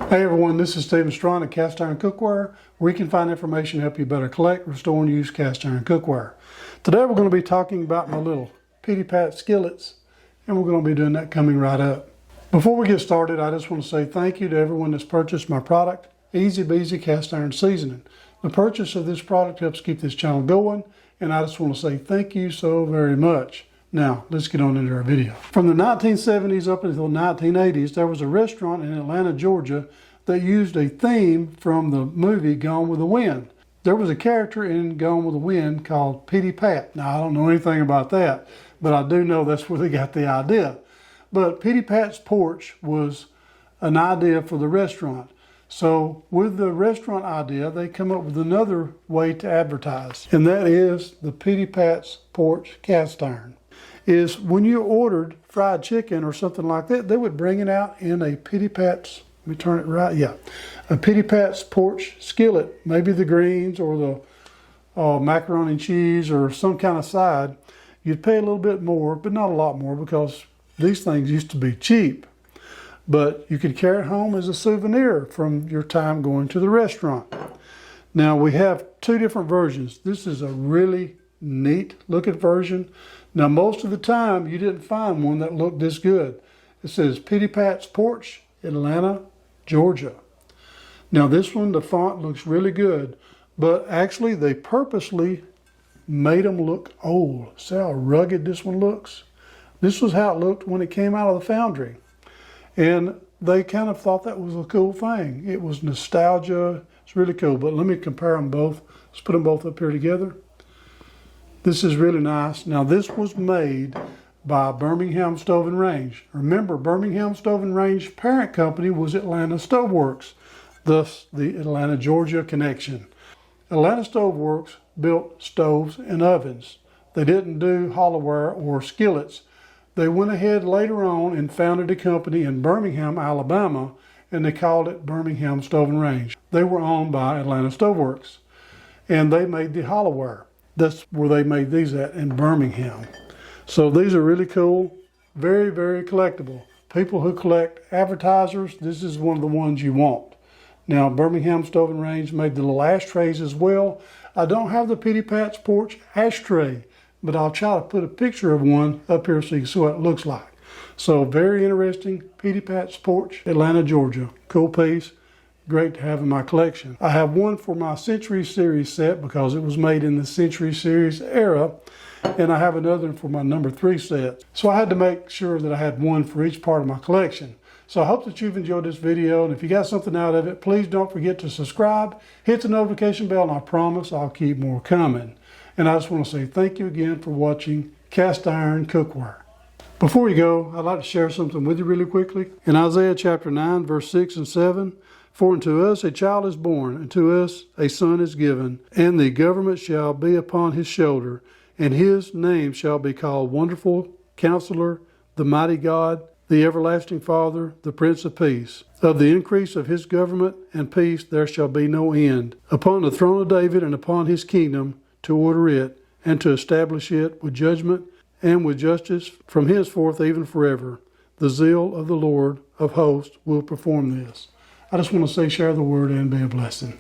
Hey everyone, this is Stephen Strawn at Cast Iron Cookware, where you can find information to help you better collect, restore, and use cast iron cookware. Today we're going to be talking about my little Pittypat skillets, and we're going to be doing that coming right up. Before we get started, I just want to say thank you to everyone that's purchased my product, Easy Beezy Cast Iron Seasoning. The purchase of this product helps keep this channel going, and I just want to say thank you so very much. Now, let's get on into our video. From the 1970s up until the 1980s, there was a restaurant in Atlanta, Georgia that used a theme from the movie Gone with the Wind. There was a character in Gone with the Wind called Pittypat. Now, I don't know anything about that, but I do know that's where they got the idea. But Pittypat's Porch was an idea for the restaurant. So with the restaurant idea, they come up with another way to advertise, and that is the Pittypat's Porch cast iron. Is when you ordered fried chicken or something like that, they would bring it out in a Pittypat's, let me turn it right, yeah, a Pittypat's Porch skillet, maybe the greens or the macaroni and cheese or some kind of side. You'd pay a little bit more, but not a lot more, because these things used to be cheap. But you could carry it home as a souvenir from your time going to the restaurant. Now we have two different versions. This is a really neat looking version. Now, most of the time, you didn't find one that looked this good. It says Pittypat's Porch, Atlanta, Georgia. Now, this one, the font looks really good, but actually, they purposely made them look old. See how rugged this one looks? This was how it looked when it came out of the foundry. And they kind of thought that was a cool thing. It was nostalgia. It's really cool, but let me compare them both. Let's put them both up here together. This is really nice. Now, this was made by Birmingham Stove and Range. Remember, Birmingham Stove and Range parent company was Atlanta Stove Works, thus the Atlanta, Georgia connection. Atlanta Stove Works built stoves and ovens. They didn't do hollowware or skillets. They went ahead later on and founded a company in Birmingham, Alabama, and they called it Birmingham Stove and Range. They were owned by Atlanta Stove Works, and they made the hollowware. That's where they made these at, in Birmingham. So these are really cool, very, very collectible. People who collect advertisers, this is one of the ones you want. Now, Birmingham Stove and Range made the little ashtrays as well. I don't have the Pittypat's Porch ashtray, but I'll try to put a picture of one up here so you can see what it looks like. So very interesting, Pittypat's Porch, Atlanta, Georgia. Cool piece. Great to have in my collection. I have one for my Century Series set because it was made in the Century Series era, and I have another for my number 3 set. So I had to make sure that I had one for each part of my collection. So I hope that you've enjoyed this video, and if you got something out of it, please don't forget to subscribe, hit the notification bell, and I promise I'll keep more coming. And I just want to say thank you again for watching Cast Iron Cookware. Before we go, I'd like to share something with you really quickly. In Isaiah chapter 9, verse 6 and 7, "For unto us a child is born, and to us a son is given, and the government shall be upon his shoulder, and his name shall be called Wonderful Counselor, the Mighty God, the Everlasting Father, the Prince of Peace. Of the increase of his government and peace there shall be no end, upon the throne of David and upon his kingdom, to order it, and to establish it with judgment and with justice from henceforth even forever. The zeal of the Lord of hosts will perform this." I just want to say, share the word and be a blessing.